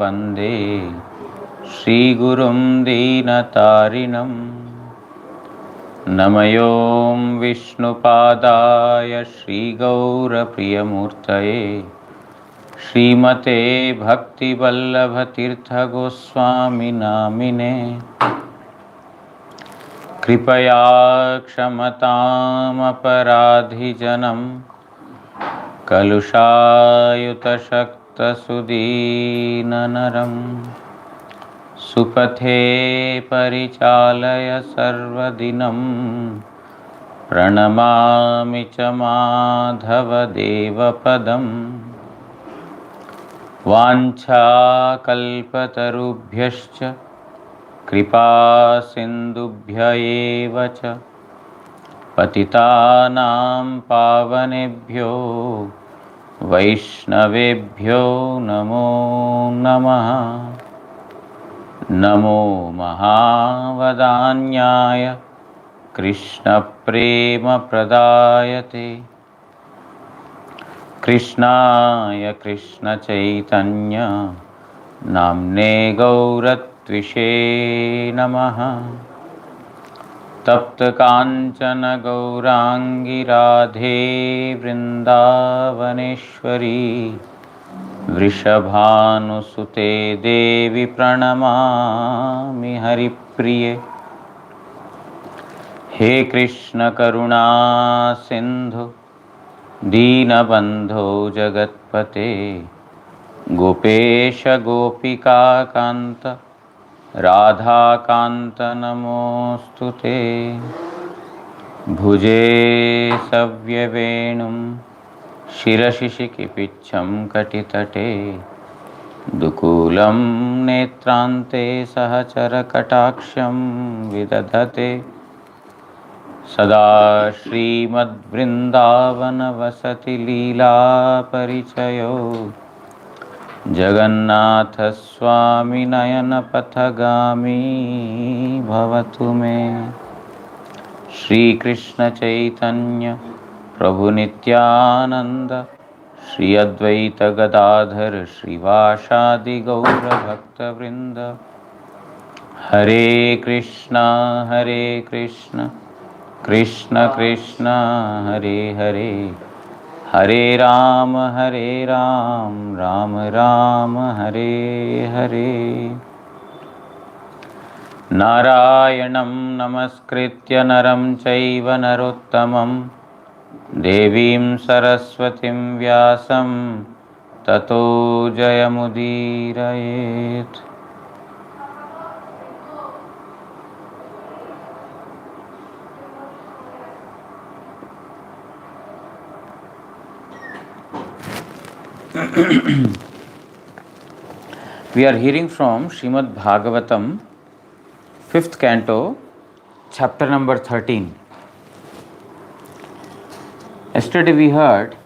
वन्दे श्रीगुरुं दीनतारिणं नमयों विष्णुपादाय श्रीगौरप्रियमूर्तये श्रीमते भक्तिवल्लभतीर्थगोस्वामिनामिने कृपया क्षमतामपराधिजनं कलुषायुतशक्तसुदीननरं सुपथे परिचालय सर्वदिनं प्रणमामि च माधवदेवपदं वाञ्छाकल्पतरुभ्यश्च कृपासिन्धुभ्य एव च पतितानां पावनेभ्यो वैष्णवेभ्यो नमो नमः। नमो महावदान्याय कृष्णप्रेमप्रदायते कृष्णाय कृष्णचैतन्य नाम्ने गौरत्विषे नमः। तप्तकाञ्चन गौराङ्गी राधे वृन्दावनेश्वरी वृषभानुसुते देवी प्रणमामि हरिप्रिये। हे कृष्ण करुणा सिन्धु दीनबन्धो जगत्पते गोपेश गोपिकान्त राधाकान्त नमोऽस्तुते। भुजे सव्यवेणुं शिरसि शिखिपिच्छं कटितटे दुकूलं नेत्रान्ते सहचरकटाक्षं विदधते सदा श्रीमद्वृन्दावनवसति लीलापरिचयो जगन्नाथस्वामी नयनपथगामी भवतु मे। श्रीकृष्ण चैतन्य प्रभु नित्यानंद श्री अद्वैत गदाधर श्रीवासादि गौर भक्तवृंद। हरे कृष्णा कृष्ण कृष्ण हरे हरे हरे राम राम राम हरे हरे। नारायणं नमस्कृत्य नरं चैव नरोत्तमं देवीं सरस्वतीं व्यासं ततो जयमुदीरयेत्। We are hearing from Srimad Bhagavatam, 5th canto, chapter number 13. Yesterday we heard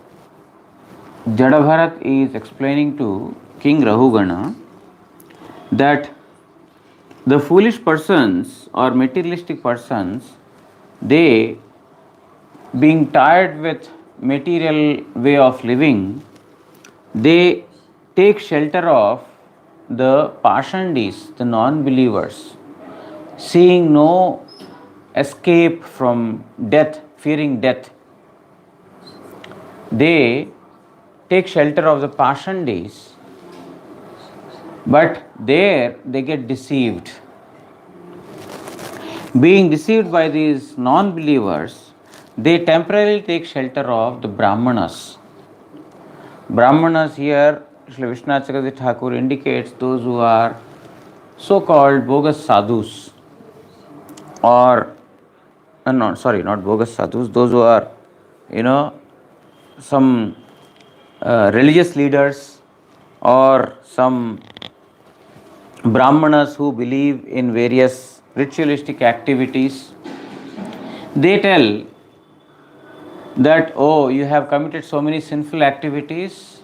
Jadabharat is explaining to King Rahugana that the foolish persons or materialistic persons, they being tired with material way of living, they take shelter of the Pashandis, the non-believers, seeing no escape from death, fearing death. They take shelter of the Pashandis, but there they get deceived. Being deceived by these non-believers, they temporarily take shelter of the Brahmanas. Brahmanas here, Sri Vishwanath Chakravarti Thakur indicates those who are so-called bogus sadhus, or not bogus sadhus, those who are, some religious leaders or some Brahmanas who believe in various ritualistic activities. They tell that, oh, you have committed so many sinful activities.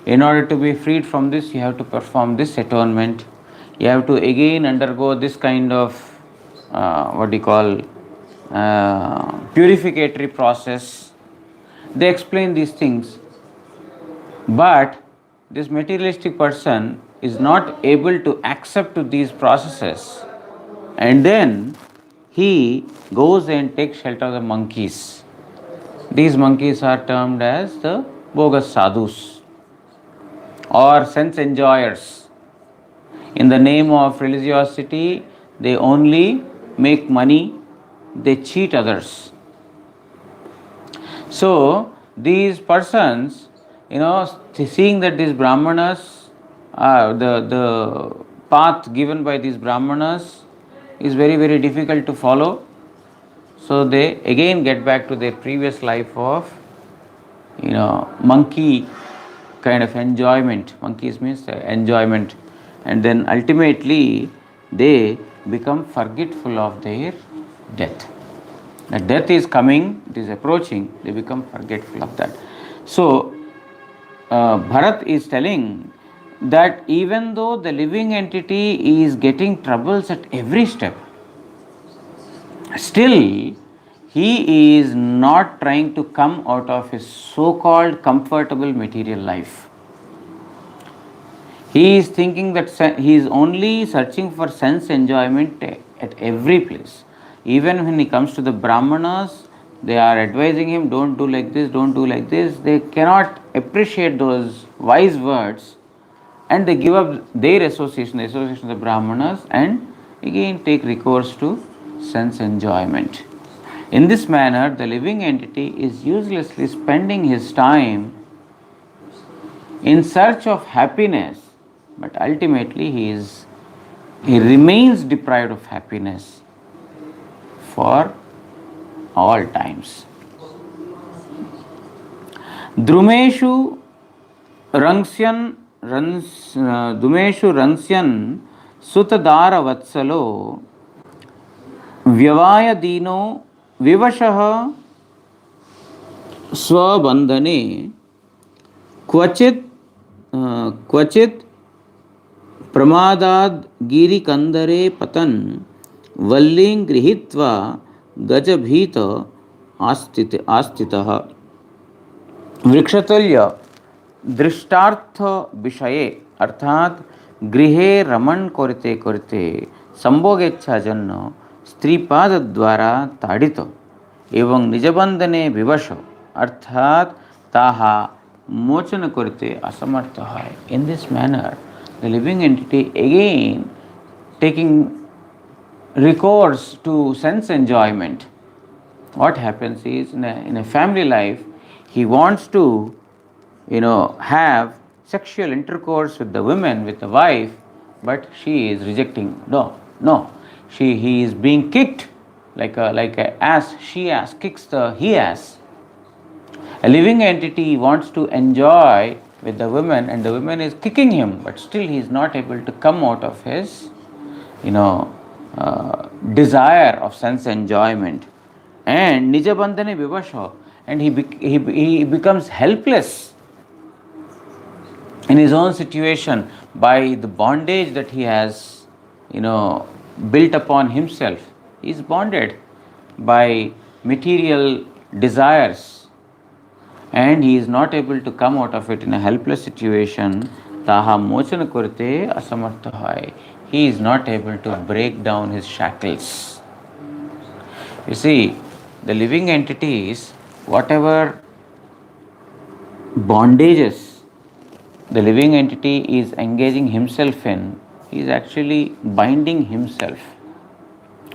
In order to be freed from this, you have to perform this atonement. You have to again undergo this kind of purificatory process. They explain these things. But this materialistic person is not able to accept to these processes, and then he goes and takes shelter of the monkeys. These monkeys are termed as the bogus sadhus or sense enjoyers. In the name of religiosity, they only make money, they cheat others. So these persons, seeing that these brahmanas, the path given by these brahmanas is very, very difficult to follow, so they again get back to their previous life of monkey kind of enjoyment. Monkeys means enjoyment, and then ultimately they become forgetful of their death. The death is coming, it is approaching, they become forgetful of that. So Bharat is telling that even though the living entity is getting troubles at every step, still he is not trying to come out of his so-called comfortable material life. He is thinking that he is only searching for sense enjoyment at every place. Even when he comes to the Brahmanas, they are advising him, don't do like this, don't do like this. They cannot appreciate those wise words, and they give up their association, the association of the Brahmanas, and again take recourse to sense enjoyment. In this manner, the living entity is uselessly spending his time in search of happiness, but ultimately he remains deprived of happiness for all times. Drumeshu rangsyan sutadara vatsalo vyavaya dino vivashah स्वबंधने क्वचित प्रमादाद गिरिकंदरे पतन वल्लीं गृहीत्वा गजभीत आस्थितः वृक्षतुल्य दृष्टार्थ विषये अर्थात गृहे रमण करते करते संभोगेच्छाजन्य स्त्रीपाद द्वारा ताड़ित एवं निजबंधने विवश अर्थात ताहा मोचन करते असमर्थ है. In this manner, the living entity again taking recourse to sense enjoyment. What happens is in a family life, he wants to have sexual intercourse with the woman, with the wife, but she is rejecting. No, he is being kicked like a ass. She ass kicks the he ass. A living entity wants to enjoy with the woman, and the woman is kicking him, but still he is not able to come out of his desire of sense enjoyment. And nijabandhane vivasha, and he becomes helpless in his own situation by the bondage that he has built upon himself. He is bonded by material desires, and he is not able to come out of it in a helpless situation. Taha mochana kurte asamartha hai. He is not able to break down his shackles. You see, the living entities, whatever bondages the living entity is engaging himself in, he is actually binding himself.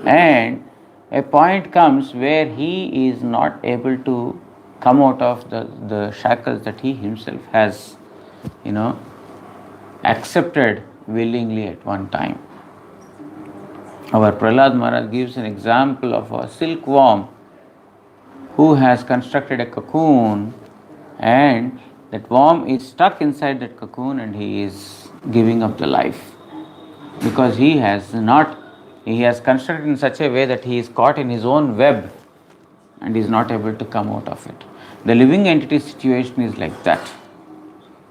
And a point comes where he is not able to come out of the shackles that he himself has, accepted willingly at one time. Our Prahlad Maharaj gives an example of a silkworm who has constructed a cocoon, and that worm is stuck inside that cocoon and he is giving up the life because he has constructed in such a way that he is caught in his own web and is not able to come out of it. The living entity situation is like that.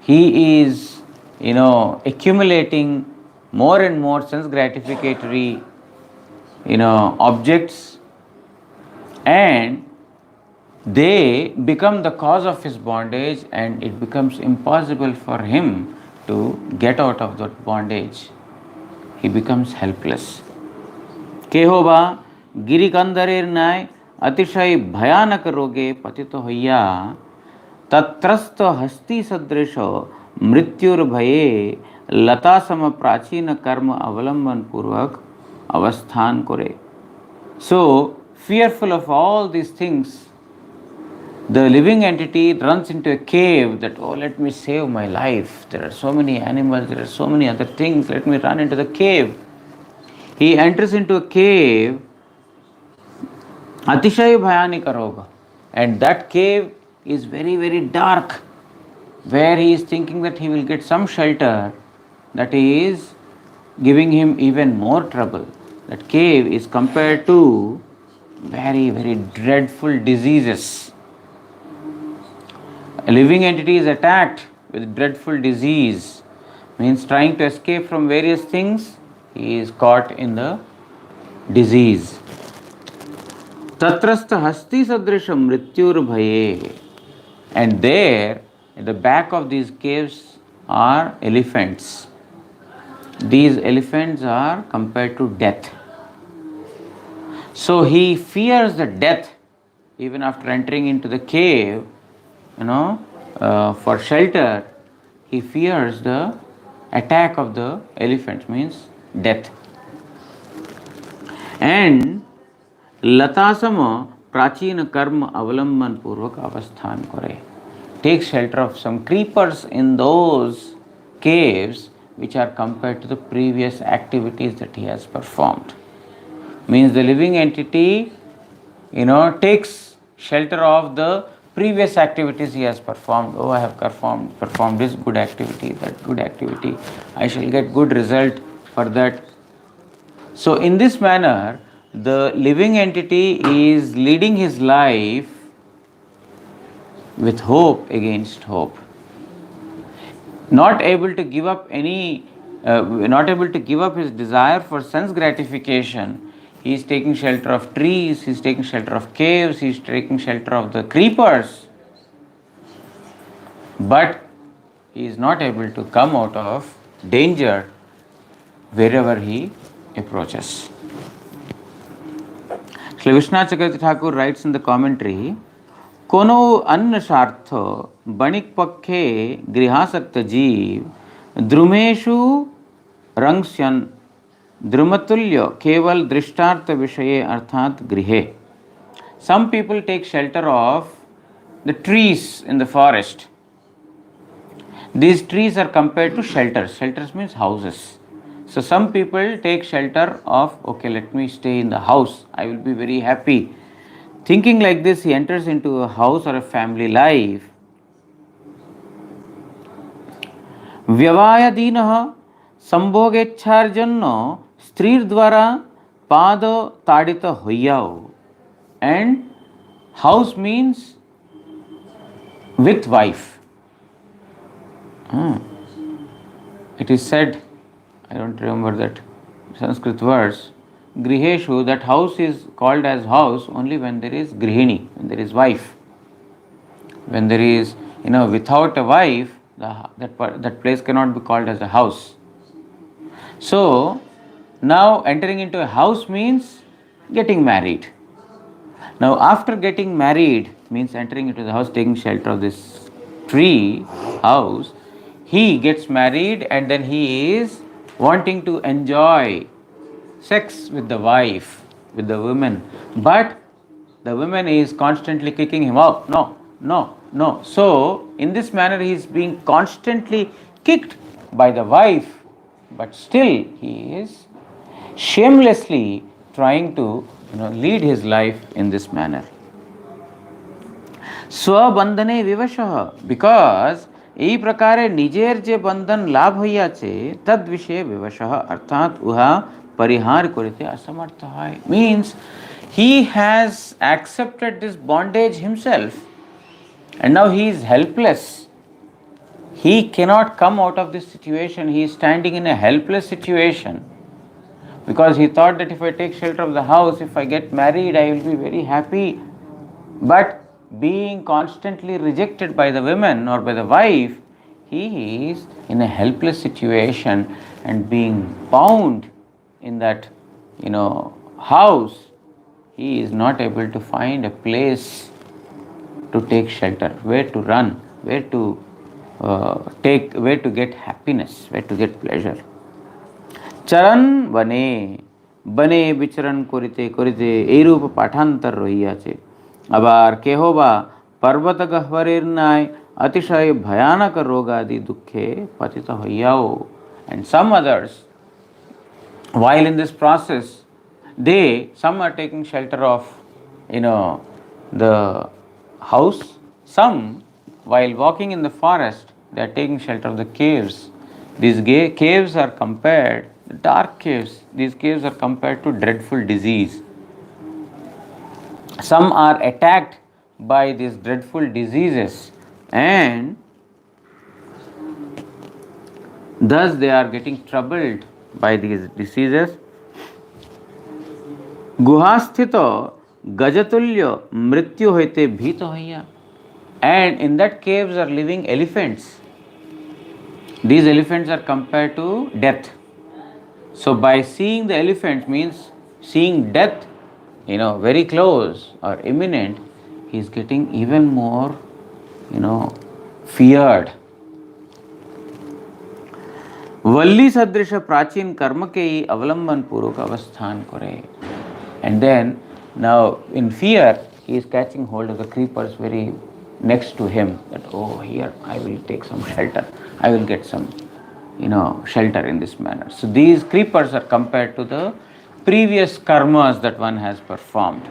He is, accumulating more and more sense gratificatory, objects, and they become the cause of his bondage, and it becomes impossible for him to get out of that bondage, he becomes helpless. केहोबा गिरिकंदरेर न्याय अतिशय भयानक रोगे पतित होइया तत्रस्थ हस्ती सदृश मृत्युर्भये लतासम प्राचीन कर्म अवलंबन पूर्वक अवस्थान करे. So, fearful of all these things, the living entity runs into a cave that, oh, let me save my life. There are so many animals, there are so many other things, let me run into the cave. He enters into a cave, Atishay Bhayanika Roga, and that cave is very, very dark, where he is thinking that he will get some shelter, that is giving him even more trouble. That cave is compared to very, very dreadful diseases. A living entity is attacked with dreadful disease, means trying to escape from various things, he is caught in the disease. Tatrastha hasti sadrisham mrityur bhaye. And there, at the back of these caves are elephants. These elephants are compared to death. So he fears the death even after entering into the cave, for shelter. He fears the attack of the elephant, means death. And latasama prachina karma avalamban purvak avasthan kore. Take shelter of some creepers in those caves which are compared to the previous activities that he has performed. Means the living entity, takes shelter of the previous activities he has performed. Oh, I have performed this good activity, that good activity. I shall get good result for that. So in this manner, the living entity is leading his life with hope against hope. Not able to give up his desire for sense gratification. He is taking shelter of trees, he is taking shelter of caves, he is taking shelter of the creepers. But he is not able to come out of danger wherever he approaches. Shri Vishwanath Chakravarti Thakur writes in the commentary, कोनो अन्न स्वार्थ बणिक पक्षे गृहासक्त जीव द्रुमेषु रंगस्यन द्रुमतुल्य केवल दृष्टार्थ विषये अर्थात गृहे. Some people take shelter of the trees in the forest. These trees are compared to shelters. Shelters means houses. So some people take shelter of, okay, let me stay in the house, I will be very happy. Thinking like this, he enters into a house or a family life. व्यवायादीनः संभोगेच्छार्जन्नो स्त्रीर द्वारा पाद ताड़ित होय्याओ. And house means with wife. It is said, I don't remember that Sanskrit words, Griheshu, that house is called as house only when there is Grihini, when there is wife. When there is, without a wife, that place cannot be called as a house. So, now entering into a house means getting married. Now, after getting married, means entering into the house, taking shelter of this tree, house, he gets married and then he is wanting to enjoy sex with the wife, with the woman. But the woman is constantly kicking him out. No, no, no. So, in this manner, he is being constantly kicked by the wife, but still he is shamelessly trying to lead his life in this manner. Swabandhane vivashah, because এই প্রকারে নিজের যে বন্ধন লাভ হইয়াছে তদ বিষয়ে বিবশঃ অর্থাৎ উহা পরিহার করিতে অসমর্থ হয়. Means he has accepted this bondage himself and now he is helpless. He cannot come out of this situation. He is standing in a helpless situation because he thought that if I take shelter of the house, if I get married, I will be very happy. But being constantly rejected by the women or by the wife, he is in a helpless situation and being bound in that, house. He is not able to find a place to take shelter, where to run, where to get happiness, where to get pleasure. চরণ বনে বনে বিচরণ করিতে করিতে এইরূপ পাঠান্তর রহিয়াছে। আবার কেহ বা পর্বত গহ্বরের ন্যায় অতিশয় ভয়ানক রোগাদি দুঃখে পতিত হইয়াও। And some others, while in this process, some are taking shelter of, the house. Some, while walking in the forest, they are taking shelter of the caves. These caves are compared, the dark caves, these caves are compared to dreadful disease. Some are attacked by these dreadful diseases, and thus they are getting troubled by these diseases. গুহাস্থিত গজতুল্য মৃত্যু হইতে ভীত হইয়া, and in that caves are living elephants. These elephants are compared to death. So by seeing the elephant means seeing death, very close or imminent, he is getting even more, feared. वल्ली सदृश प्राचीन कर्म के ही अवलंबन पूर्वक अवस्थान करे. And then now in fear he is catching hold of the creepers very next to him, that here I will take some shelter, I will get some shelter in this manner. So these creepers are compared to the previous karmas that one has performed.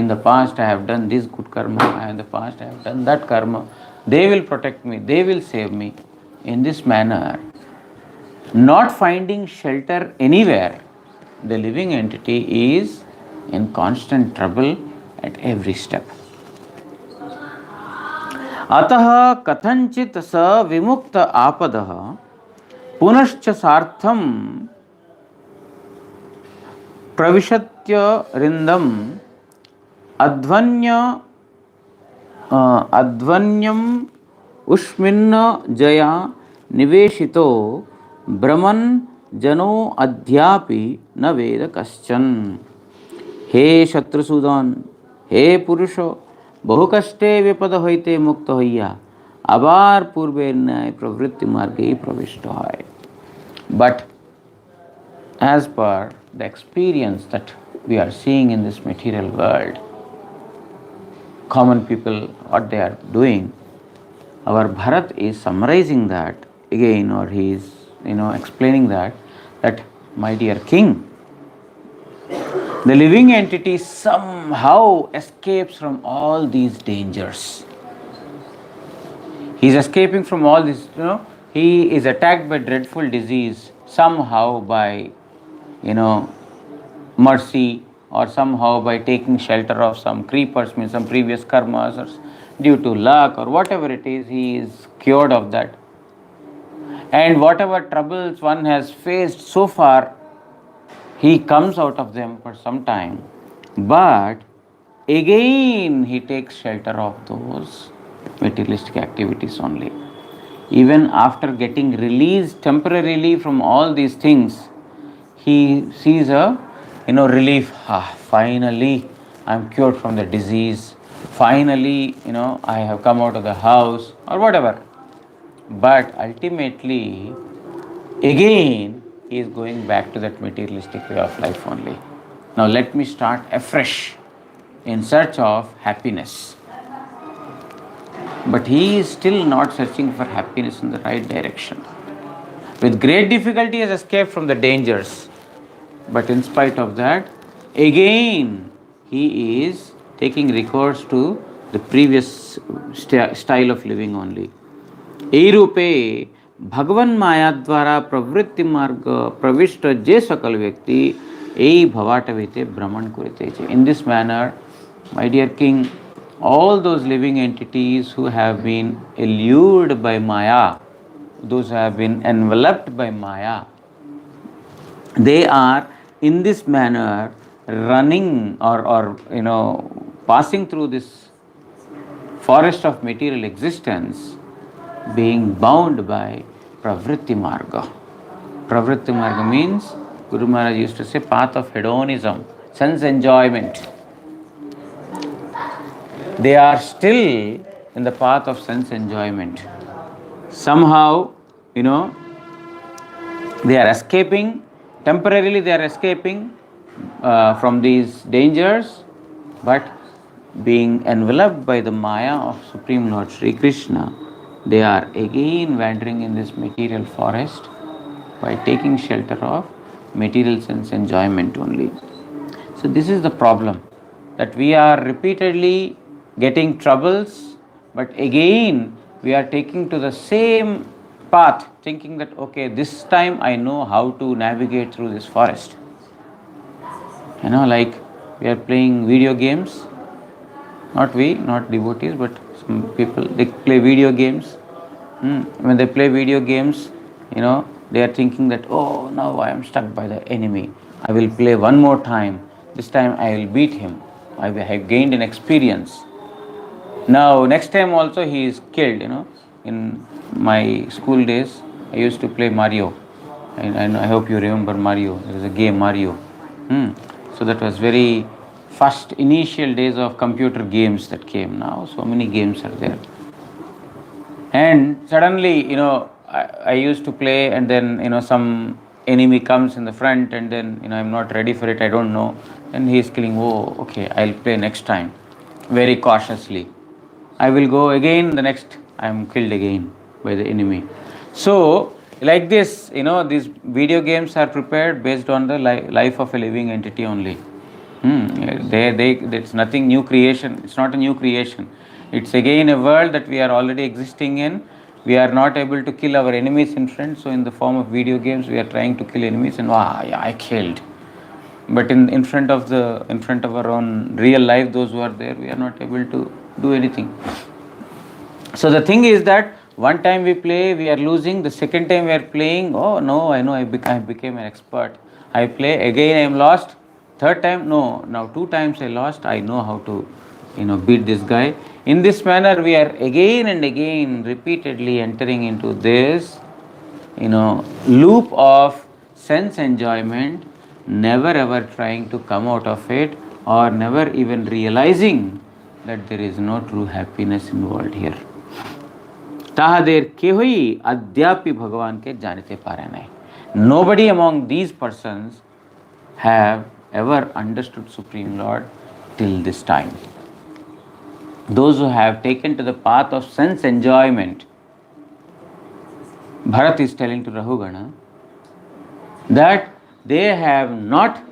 In the past I have done this good karma, in the past I have done that karma, they will protect me, they will save me. In this manner, not finding shelter anywhere, the living entity is in constant trouble at every step. अतः कथंचित स विमुक्त आपदः पुनश्च सार्थं प्रविशत्य रिंदम अध्वन्यम उष्मिन्न जया निवेशितो भ्रमन् जनो अद्यापि न वेद कश्चन। हे शत्रुसूदन, हे पुरुष, बहु कष्टे विपद হইতে মুক্ত হইয়া আবার পূর্বের ন্যায় প্রবৃত্তি মার্গেই প্রবিষ্ট হয়। But as per the experience that we are seeing in this material world, common people, what they are doing, our Bharat is summarizing that again, or he is explaining that my dear king, the living entity somehow escapes from all these dangers. He is escaping from all this, he is attacked by dreadful disease, somehow by, mercy, or somehow by taking shelter of some creepers, means some previous karmas, or due to luck, or whatever it is, he is cured of that. And whatever troubles one has faced so far, he comes out of them for some time, but again he takes shelter of those materialistic activities only. Even after getting released temporarily from all these things, he sees a relief. Finally I am cured from the disease, finally I have come out of the house, or whatever. But ultimately again he is going back to that materialistic way of life only. Now let me start afresh in search of happiness. But he is still not searching for happiness in the right direction. With great difficulty he has escaped from the dangers, but in spite of that, again he is taking recourse to the previous style of living only. এই রূপে ভগবান মায়া দ্বারা প্রবৃত্তি মার্গ প্রবিষ্ট যে সকল ব্যক্তি এই ভবাটভীতে ভ্রমণ করিতেছে। In this manner, my dear king, all those living entities who have been allured by Maya, those who have been enveloped by Maya, they are in this manner running or passing through this forest of material existence being bound by pravritti marga. Pravritti marga means, Guru Maharaj used to say, path of hedonism, sense enjoyment. They are still in the path of sense enjoyment. Somehow, you know, they are escaping, temporarily they are escaping from these dangers, but being enveloped by the Maya of Supreme Lord Sri Krishna, they are again wandering in this material forest by taking shelter of material sense enjoyment only. So this is the problem, that we are repeatedly getting troubles, but again we are taking to the same path, thinking that okay, this time I know how to navigate through this forest. Like we are playing video games, not we, not devotees, but some people, they play video games. When they play video games, they are thinking that, oh, now I am stuck by the enemy. I will play one more time. This time I will beat him. I have gained an experience. Now, next time also he is killed. In my school days, I used to play Mario. And I hope you remember Mario. There was a game, Mario. So that was very first initial days of computer games that came. Now so many games are there. And suddenly, I used to play, and then, some enemy comes in the front, and then, I'm not ready for it, I don't know. And he is killing. Oh, okay, I'll play next time. Very cautiously. I will go again, the next, I am killed again by the enemy. So, like this, these video games are prepared based on the life of a living entity only. It's nothing new creation. It's not a new creation. It's again a world that we are already existing in. We are not able to kill our enemies in front. So in the form of video games, we are trying to kill enemies, and yeah, I killed. But in front of our own real life, those who are there, we are not able to do anything. So the thing is that one time we play, we are losing. The second time we are playing, oh no, I know I became an expert. I play again, I am lost. Third time, no, now 2 times I lost. I know how to, beat this guy. In this manner, we are again and again repeatedly entering into this, loop of sense enjoyment, never ever trying to come out of it, or never even realizing that there is no true happiness involved here. ताहादेर केहोई अद्यापि भगवान के जानते पारे नहीं. Nobody among these persons have ever understood Supreme Lord till this time. Those who have taken to the path of sense enjoyment, Bharat is telling to Rahugana that they have not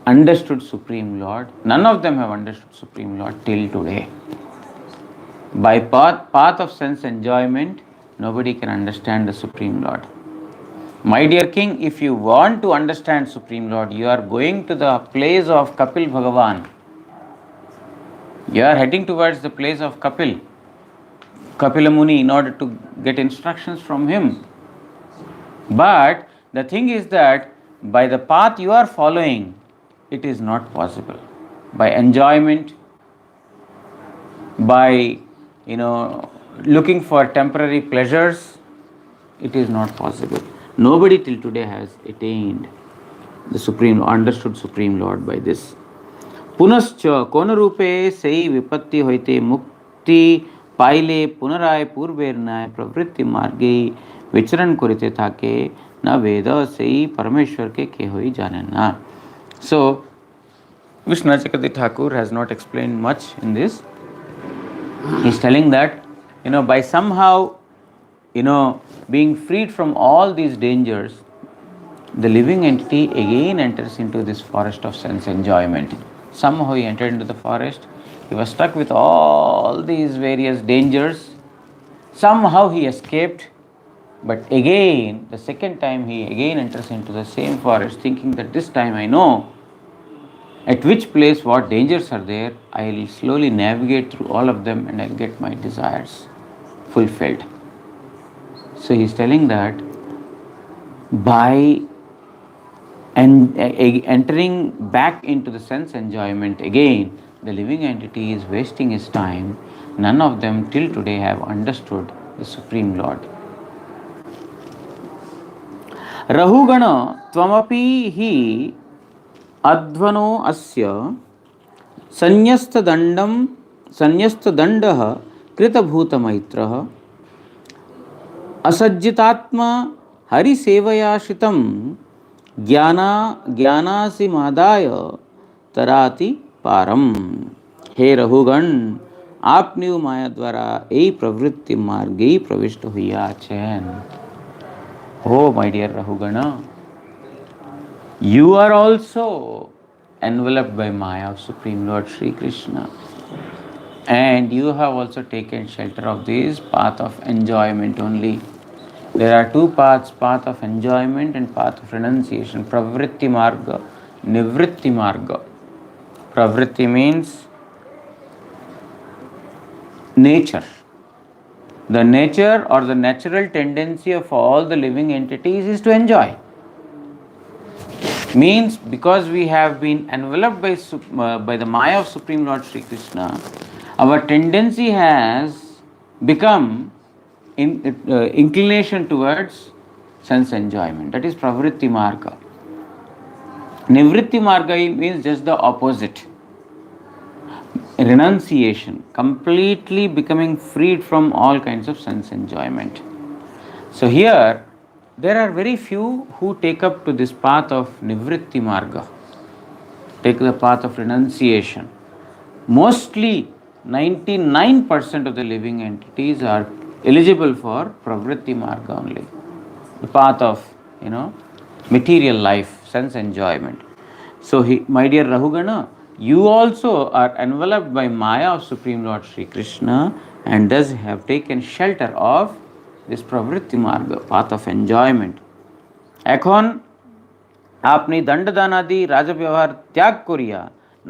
understood Supreme Lord. None of them have understood Supreme Lord till today. By path of sense enjoyment, nobody can understand the Supreme Lord. My dear king, if you want to understand Supreme Lord, you are going to the place of Kapil Bhagavan. You are heading towards the place of Kapila Muni, in order to get instructions from him. But the thing is that by the path you are following, it is not possible. By enjoyment, by looking for temporary pleasures, it is not possible. Nobody till today has attained the understood Supreme Lord by this. Punascha konarupe sei vipatti hoite mukti paile punaraye purver nay pravritti marge vicharan korite thake na veda sei parameshwar ke hoi janana. So Vishnu Chakravarti Thakur has not explained much in this. He is telling that by somehow being freed from all these dangers, the living entity again enters into this forest of sense enjoyment. Somehow he entered into the forest. He was stuck with all these various dangers. Somehow he escaped. But again, the second time he again enters into the same forest, thinking that this time I know at which place what dangers are there. I will slowly navigate through all of them, and I will get my desires fulfilled. So he is telling that by entering back into the sense enjoyment again, the living entity is wasting his time. None of them till today have understood the Supreme Lord. Rahugana tvamapi hi advano asya संन्यस्तदंडः कृतभूतमैत्रः असज्जितात्मा हरिसेवयाश्रितं ज्ञानासिमादाय तराति पारम. हे रघुगण, આપની માયા દ્વારા એ પ્રવૃત્તિ માર્ગે પ્રવિષ્ટ હોયા છે. Oh, my dear Rahugana, you are also enveloped by Maya of Supreme Lord Sri Krishna, and you have also taken shelter of this path of enjoyment only. There are two paths, path of enjoyment and path of renunciation, pravritti marga, nivritti marga. Pravritti means nature. The nature or the natural tendency of all the living entities is to enjoy. Means because we have been enveloped by the Maya of Supreme Lord Sri Krishna, our tendency has become inclination towards sense enjoyment. That is pravritti marga. Nivritti marga means just the opposite. Renunciation, completely becoming freed from all kinds of sense enjoyment. So here, there are very few who take up to this path of nivritti marga, take the path of renunciation. Mostly 99% of the living entities are eligible for pravritti marga only, the path of material life, sense enjoyment. So my dear Rahugana, you also are enveloped by Maya of Supreme Lord Sri Krishna and thus have taken shelter of this pravritti marga, path of enjoyment. এখন আপনি দণ্ডদানাদি রাজব্যবহার ত্যাগ করিয়া,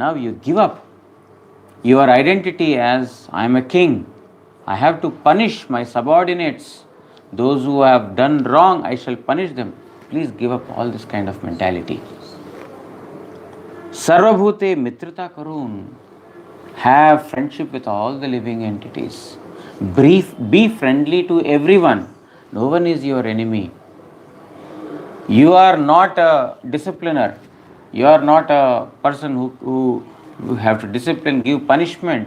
now you give up your identity as I am a king, I have to punish my subordinates, those who have done wrong I shall punish them. Please give up all this kind of mentality. Sarvabhute mitrata karun, have friendship with all the living entities. Be friendly to everyone. No one is your enemy. You are not a discipliner. You are not a person who have to discipline, give punishment.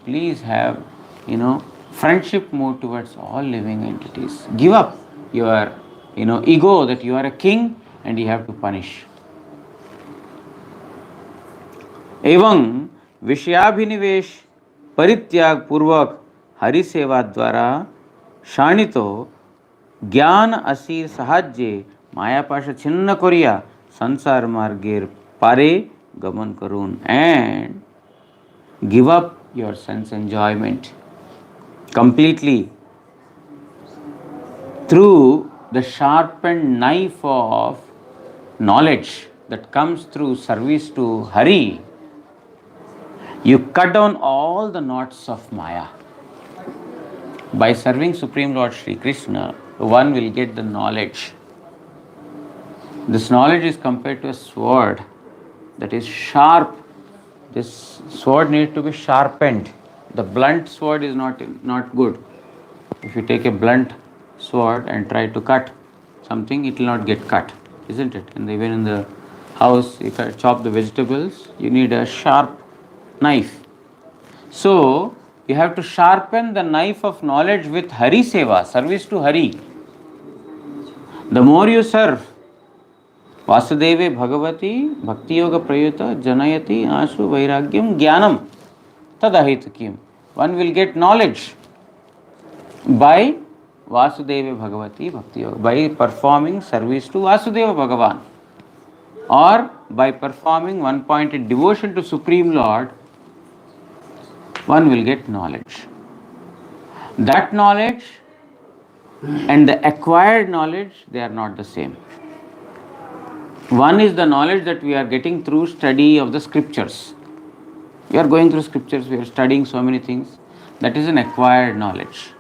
Please have, friendship mode towards all living entities. Give up your, ego that you are a king and you have to punish. एवं विषयाभिनिवेश परित्याग पूर्वक हरि सेवा द्वारा शाणितो ज्ञान Asir साहाज्ये मायापाश छिन्न करिया संसार मार्गेर पारे गमन करुन and give up your sense enjoyment completely through the sharpened knife of knowledge that comes through service to Hari. You cut down all the knots of Maya. By serving Supreme Lord Sri Krishna, one will get the knowledge. This knowledge is compared to a sword that is sharp. This sword needs to be sharpened. The blunt sword is not good. If you take a blunt sword and try to cut something, it will not get cut, isn't it? And even in the house, if I chop the vegetables, you need a sharp knife. So you have to sharpen the knife of knowledge with Hari Seva, service to Hari. The more you serve, Vasudeve Bhagavati Bhakti Yoga Prayuta Janayati Asu Vairagyam Jnanam Tadahitakam. One will get knowledge by Vasudeva Bhagavati Bhakti Yoga, by performing service to Vasudeva Bhagavan, or by performing one-pointed devotion to Supreme Lord. One will get knowledge. That knowledge and the acquired knowledge, they are not the same. One is the knowledge that we are getting through study of the scriptures. We are going through scriptures, we are studying so many things. That is an acquired knowledge.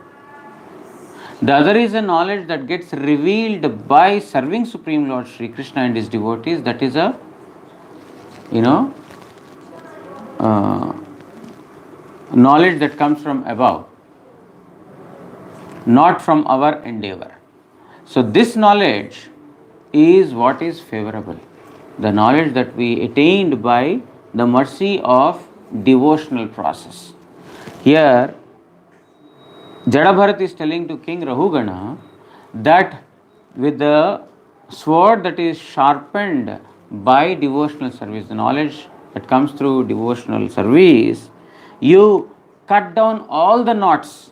The other is a knowledge that gets revealed by serving Supreme Lord Sri Krishna and his devotees. That is a, knowledge that comes from above. not from our endeavor. So, this knowledge is what is favorable. The knowledge that we attained by the mercy of devotional process. Here, Jadabharat is telling to King Rahugana that with the sword that is sharpened by devotional service, the knowledge that comes through devotional service, you cut down all the knots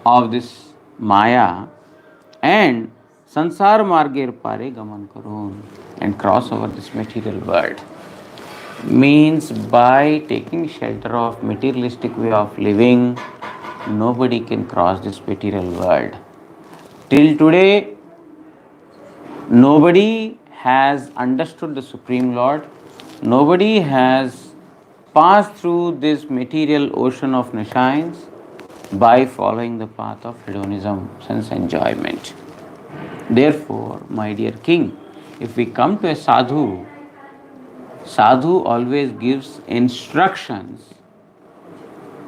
of this Maya and Sansar Marger Pare Gaman Karun and cross over this material world. Means by taking shelter of materialistic way of living, nobody can cross this material world. Till today, nobody has understood the Supreme Lord. Nobody has passed through this material ocean of nescience by following the path of hedonism, sense enjoyment. Therefore, my dear king, if we come to a sadhu, sadhu always gives instructions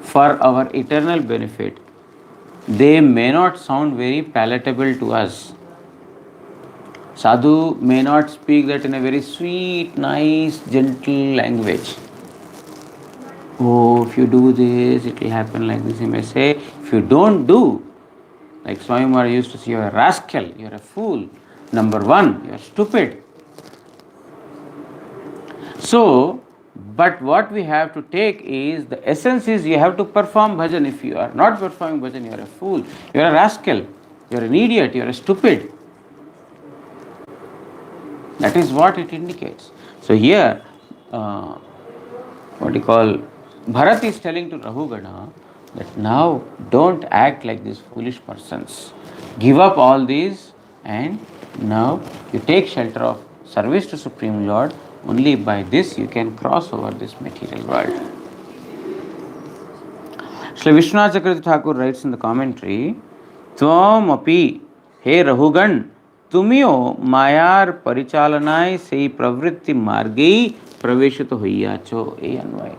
for our eternal benefit. They may not sound very palatable to us. Sadhu may not speak that in a very sweet, nice, gentle language. Oh, if you do this, it will happen like this. He may say, if you don't do, like Swami Maharaj used to say, you're a rascal, you're a fool. Number one, you're stupid. So, but what we have to take is, the essence is you have to perform bhajan. If you are not performing bhajan, you are a fool, you are a rascal, you are an idiot, you are a stupid. That is what it indicates. So here, Bharat is telling to Rahugana that now don't act like these foolish persons. Give up all these and now you take shelter of service to Supreme Lord. Only by this you can cross over this material world. Shri Vishwanath Chakravarti Thakur writes in the commentary, Tvam api, he Rahugan, तुमियो मायार परिचालनाय से प्रवृत्ति मार्गे प्रवेशित होइयाचो ए अन्वय.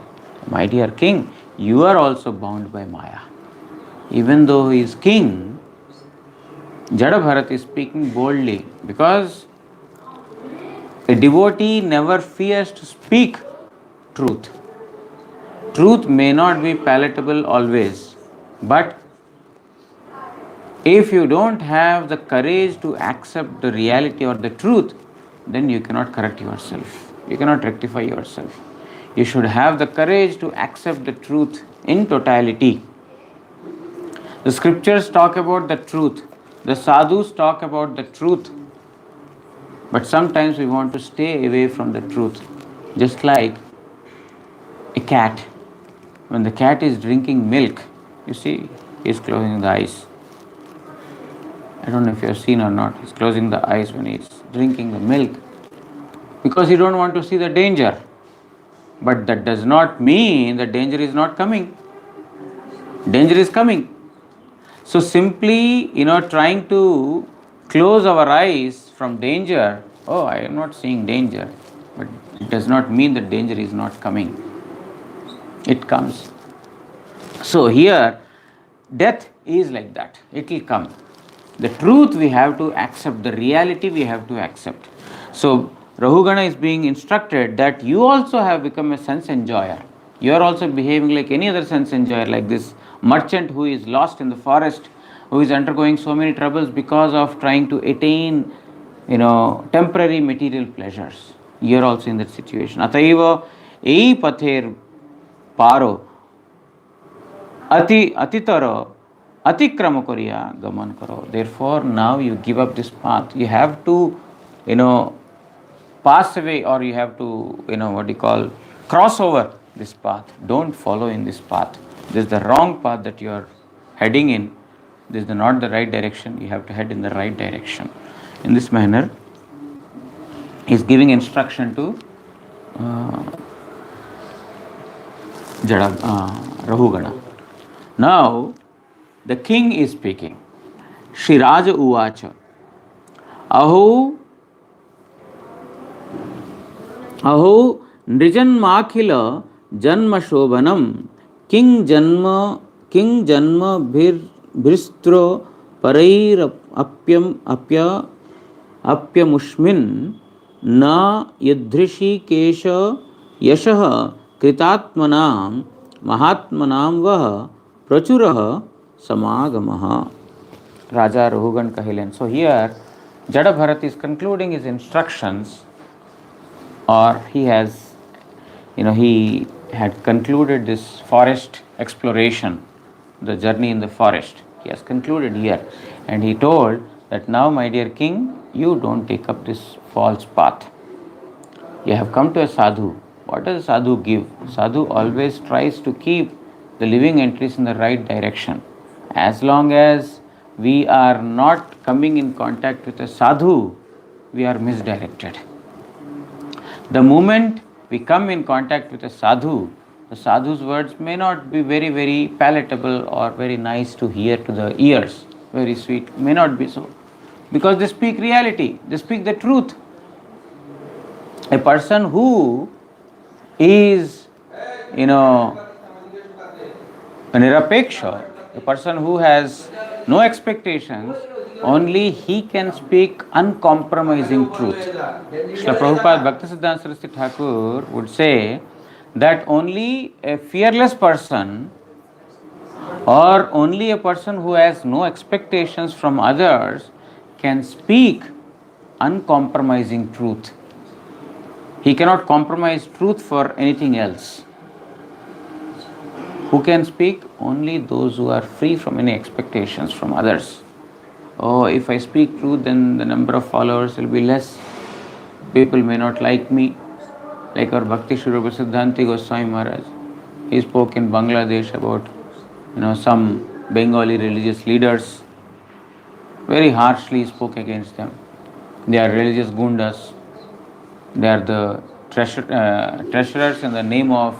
My dear king, you are also bound by Maya. Even though he is king, Jadabharat is speaking boldly because a devotee never fears to speak truth. Truth may not be palatable always, but if you don't have the courage to accept the reality or the truth, then you cannot correct yourself. You cannot rectify yourself. You should have the courage to accept the truth in totality. The scriptures talk about the truth. The sadhus talk about the truth. But sometimes we want to stay away from the truth. Just like a cat. When the cat is drinking milk, you see, he is closing the eyes. I don't know if you have seen or not. He's closing the eyes when he's drinking the milk because he don't want to see the danger. But that does not mean the danger is not coming. Danger is coming. So simply, trying to close our eyes from danger. Oh, I am not seeing danger. But it does not mean that danger is not coming. It comes. So here, death is like that. It will come. The truth we have to accept, the reality we have to accept. So Rahugana is being instructed that you also have become a sense enjoyer. You are also behaving like any other sense enjoyer, like this merchant who is lost in the forest, who is undergoing so many troubles because of trying to attain, temporary material pleasures. You are also in that situation. Ataiva ei pather paro atitara Atikrama Koriya Gaman Karo. Therefore, now you give up this path. You have to, pass away, or you have to, cross over this path. Don't follow in this path. This is the wrong path that you are heading in. This is not the right direction. You have to head in the right direction. In this manner, he is giving instruction to Rahugana. Now, the king is speaking. Shiraja Uvacha. Aho Nrijanmakhila Janma Shobhanam King Janma Bhir bristro parair apyamushmin na yadrishi kesha yashah kritatmanam mahatmanam vah prachurah samagamaha. Raja Rahugan Kahilan. So here Jada Bharat is concluding his instructions, or he has, he had concluded this forest exploration, the journey in the forest. He has concluded here, and he told that now, my dear king, you don't take up this false path. You have come to a sadhu. What does a sadhu give? Sadhu always tries to keep the living entities in the right direction. As long as we are not coming in contact with a sadhu, we are misdirected. The moment we come in contact with a the sadhu's words may not be very, very palatable or very nice to hear to the ears, very sweet, may not be so. Because they speak reality, they speak the truth. A person who is, a nirapeksha, a person who has no expectations, only he can speak uncompromising truth. Srila Prabhupada Bhaktisiddhanta Saraswati Thakur would say that only a fearless person, or only a person who has no expectations from others, can speak uncompromising truth. He cannot compromise truth for anything else. Who can speak? Only those who are free from any expectations from others. Oh, if I speak truth, then the number of followers will be less. People may not like me. Like our Bhakti Shurupa Siddhanti Goswami Maharaj. He spoke in Bangladesh about, some Bengali religious leaders. Very harshly spoke against them. They are religious gundas. They are the treasurers in the name of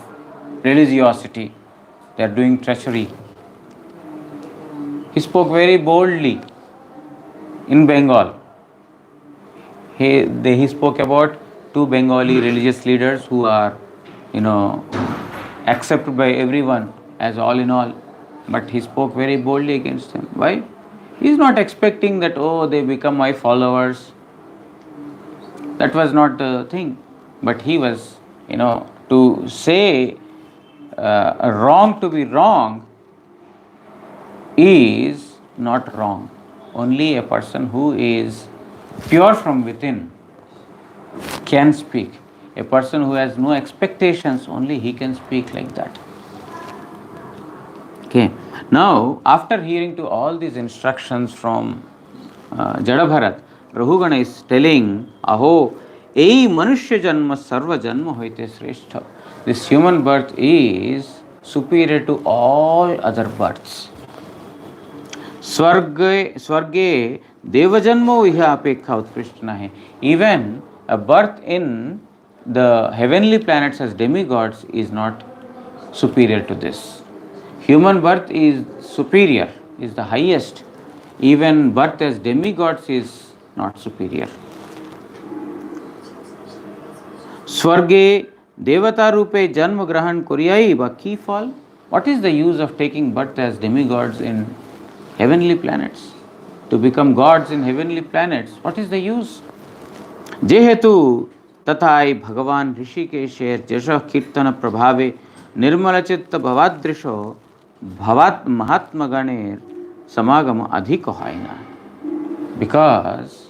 religiosity. They are doing treachery. He spoke very boldly in Bengal. He spoke about two Bengali religious leaders who are, accepted by everyone as all in all. But he spoke very boldly against them. Why? He is not expecting that, they become my followers. That was not the thing. But he was, to say wrong to be wrong is not wrong. Only a person who is pure from within can speak. A person who has no expectations, only he can speak like that. Okay. Now, after hearing to all these instructions from Jada Bharat, Rahugana is telling, Aho, ei manushya janma sarva janma hoite sreshtha. This human birth is superior to all other births. Swarge devajanmo iha apekha utkrishna hai. Even a birth in the heavenly planets as demigods is not superior to this. Human birth is superior, is the highest. Even birth as demigods is not superior. Swarge devata rupe janma grahan kuryai baki fall. What is the use of taking birth as demigods in heavenly planets? To become gods in heavenly planets, what is the use? Jehetu tathai bhagavan rishikesher jasha kirtana prabhave nirmala chitta bhavadrisho bhavat mahatma ganer samagama adhiko haina. Because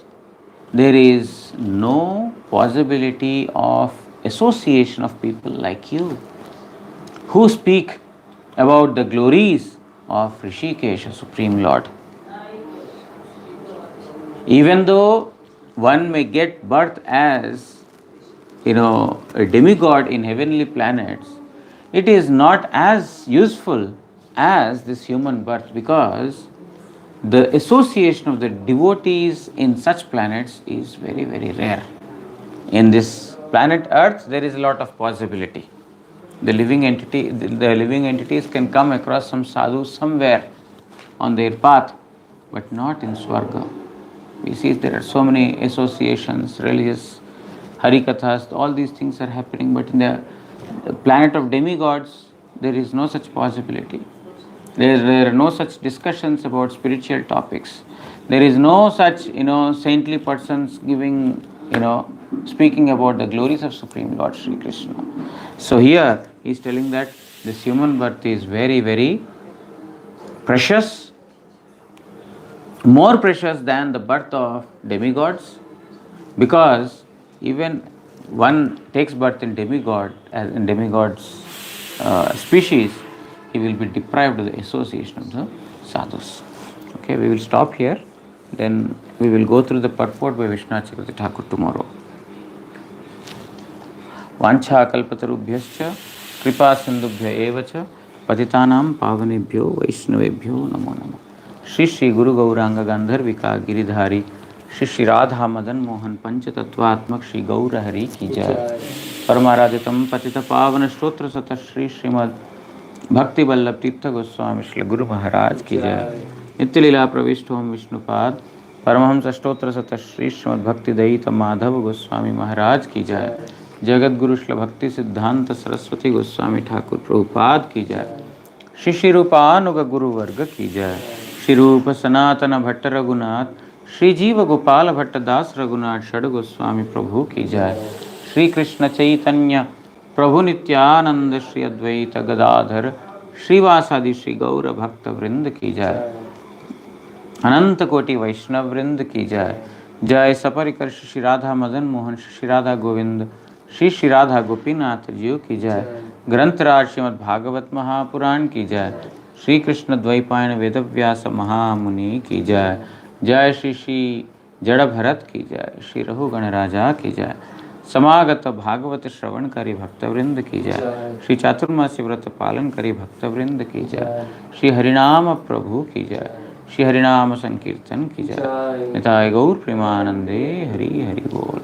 there is no possibility of association of people like you who speak about the glories of Rishikesh, Supreme Lord. Even though one may get birth as, a demigod in heavenly planets, it is not as useful as this human birth, because the association of the devotees in such planets is very, very rare. In this planet Earth, there is a lot of possibility. The living entities can come across some sadhu somewhere on their path, but not in Swarga. We see there are so many associations, religious harikathas, all these things are happening, but in the planet of demigods, there is no such possibility. There are no such discussions about spiritual topics. There is no such, saintly persons giving, speaking about the glories of Supreme Lord Sri Krishna. So here he is telling that this human birth is very, very precious, more precious than the birth of demigods, because even one takes birth in demigod, as in demigod's species, he will be deprived of the association of the sadhus. Okay, we will stop here. Then we will go through the purport by Vishwanath Chakravarti Thakur tomorrow. वांछा कल्पतरुभ्यश्च कृपा सिंधुभ्य एव च पतितानां पावनेभ्यो वैष्णवेभ्यो नमो नमः। श्री श्री गुरु गौरांग गांधर्विका गिरिधारी श्री श्री राधा मदन मोहन पंचतत्वात्मक श्री गौर हरि की जय। परमाराधितम पतित पावन स्तोत्र सत श्री श्रीमद भक्ति वल्लभ तीर्थ गोस्वामी श्री गुरु महाराज की जय। नित्य लीला प्रविष्ट ओम विष्णुपाद परमहंस स्तोत्र सत श्री श्रीमद भक्ति दयित माधव गोस्वामी महाराज की जय। जगत गुरु श्री भक्ति सिद्धांत सरस्वती गोस्वामी ठाकुर प्रभुपाद की जय। श्री श्री रूपानुग गुरु वर्ग की जय। श्री रूप सनातन भट्ट रघुनाथ श्री जीव गोपाल भट्ट दास रघुनाथ षड गोस्वामी प्रभु की जय। श्री कृष्ण चैतन्य प्रभु नित्यानंद श्री अद्वैत गदाधर श्रीवासादि श्री गौर भक्त वृंद की जय। अनंत कोटि वैष्णव वृंद की जय। जय सपरिकर श्री राधा मदन मोहन श्री राधा गोविंद श्री श्री राधा गोपीनाथ जियो की जय। ग्रंथराज श्रीमद् भागवत महापुराण की जय। श्री कृष्ण द्वैपायन वेदव्यास महामुनि की जय। जय श्री श्री जड़ भरत की जय। श्री रघुगण राजा की जय। समागत भागवत श्रवण करी भक्तवृंद की जय। श्री चातुर्मासी व्रत पालन करी भक्तवृंद की जय। श्री हरिनाम प्रभु की जय। श्री हरिनाम संकीर्तन की जय। निताय गौर प्रेमानंदे हरि हरि बोल।